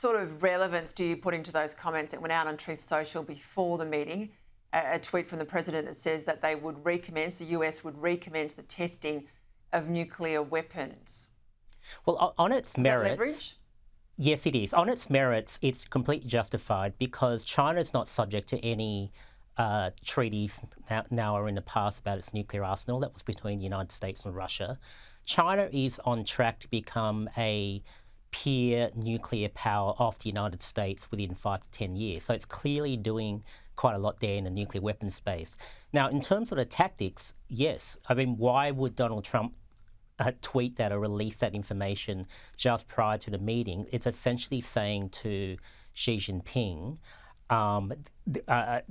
sort of relevance do you put into those comments that went out on Truth Social before the meeting? A tweet from the president that says that they would recommence, the US would recommence the testing of nuclear weapons. Well, on its merits, leverage? Yes, it is. On its merits, it's completely justified because China is not subject to any treaties now or in the past about its nuclear arsenal. That was between the United States and Russia. China is on track to become a peer nuclear power of the United States within 5 to 10 years. So it's clearly doing quite a lot there in the nuclear weapons space. Now, in terms of the tactics, yes. I mean, why would Donald Trump tweet that or release that information just prior to the meeting? It's essentially saying to Xi Jinping, I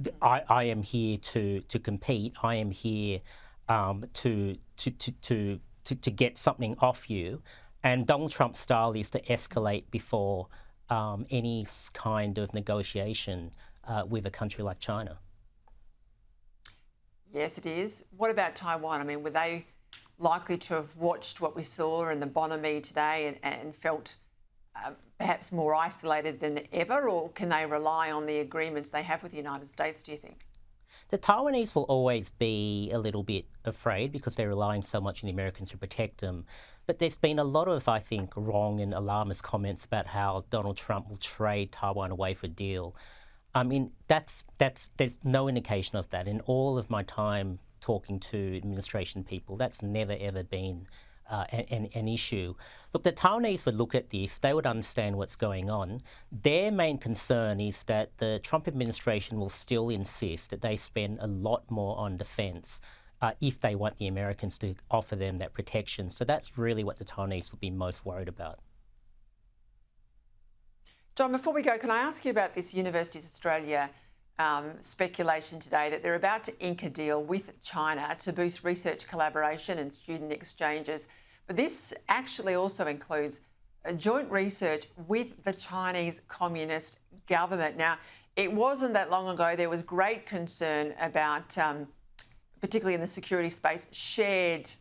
am here to compete. I am here to get something off you. And Donald Trump's style is to escalate before any kind of negotiation with a country like China. Yes, it is. What about Taiwan? I mean, were they likely to have watched what we saw in the bonhomie today and felt perhaps more isolated than ever, or can they rely on the agreements they have with the United States, do you think? The Taiwanese will always be a little bit afraid because they're relying so much on the Americans to protect them. But there's been a lot of, I think, wrong and alarmist comments about how Donald Trump will trade Taiwan away for a deal. I mean, there's no indication of that. In all of my time talking to administration people, that's never, ever been an issue. Look, the Taiwanese would look at this, they would understand what's going on. Their main concern is that the Trump administration will still insist that they spend a lot more on defence if they want the Americans to offer them that protection. So that's really what the Taiwanese would be most worried about. John, before we go, can I ask you about this Universities Australia speculation today that they're about to ink a deal with China to boost research collaboration and student exchanges. But this actually also includes a joint research with the Chinese Communist government. Now, it wasn't that long ago there was great concern about, particularly in the security space, shared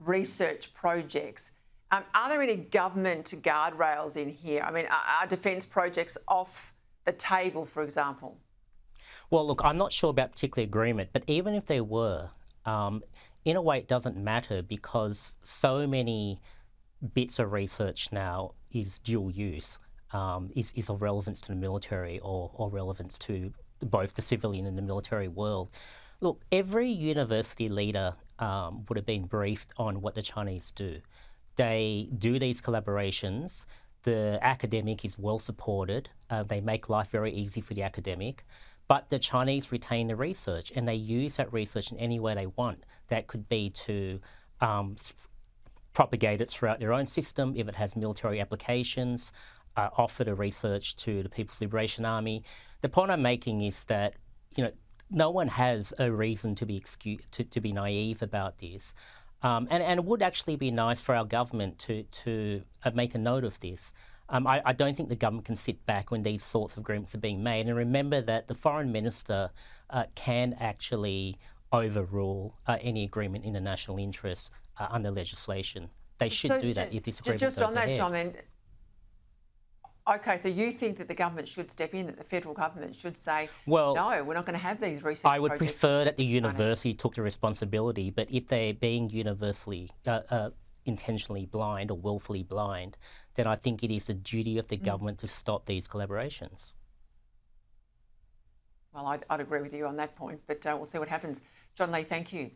research projects. Are there any government guardrails in here? I mean, are defence projects off the table, for example? Well, look, I'm not sure about particular agreement, but even if there were, in a way it doesn't matter because so many bits of research now is dual use, is of relevance to the military or relevance to both the civilian and the military world. Look, every university leader would have been briefed on what the Chinese do. They do these collaborations. The academic is well supported. They make life very easy for the academic. But the Chinese retain the research and they use that research in any way they want. That could be to propagate it throughout their own system if it has military applications, offer the research to the People's Liberation Army. The point I'm making is that, no one has a reason to be to be naive about this. And it would actually be nice for our government to make a note of this. I don't think the government can sit back when these sorts of agreements are being made. And remember that the foreign minister can actually overrule any agreement in the national interest under legislation. They should do that if this agreement goes ahead. Just on that, John, then, OK, so you think that the government should step in, that the federal government should say, well, no, we're not going to have these research projects. I would prefer that the university took the responsibility, but if they're being universally intentionally blind or willfully blind, then I think it is the duty of the government to stop these collaborations. Well, I'd agree with you on that point, but we'll see what happens. John Lee, thank you.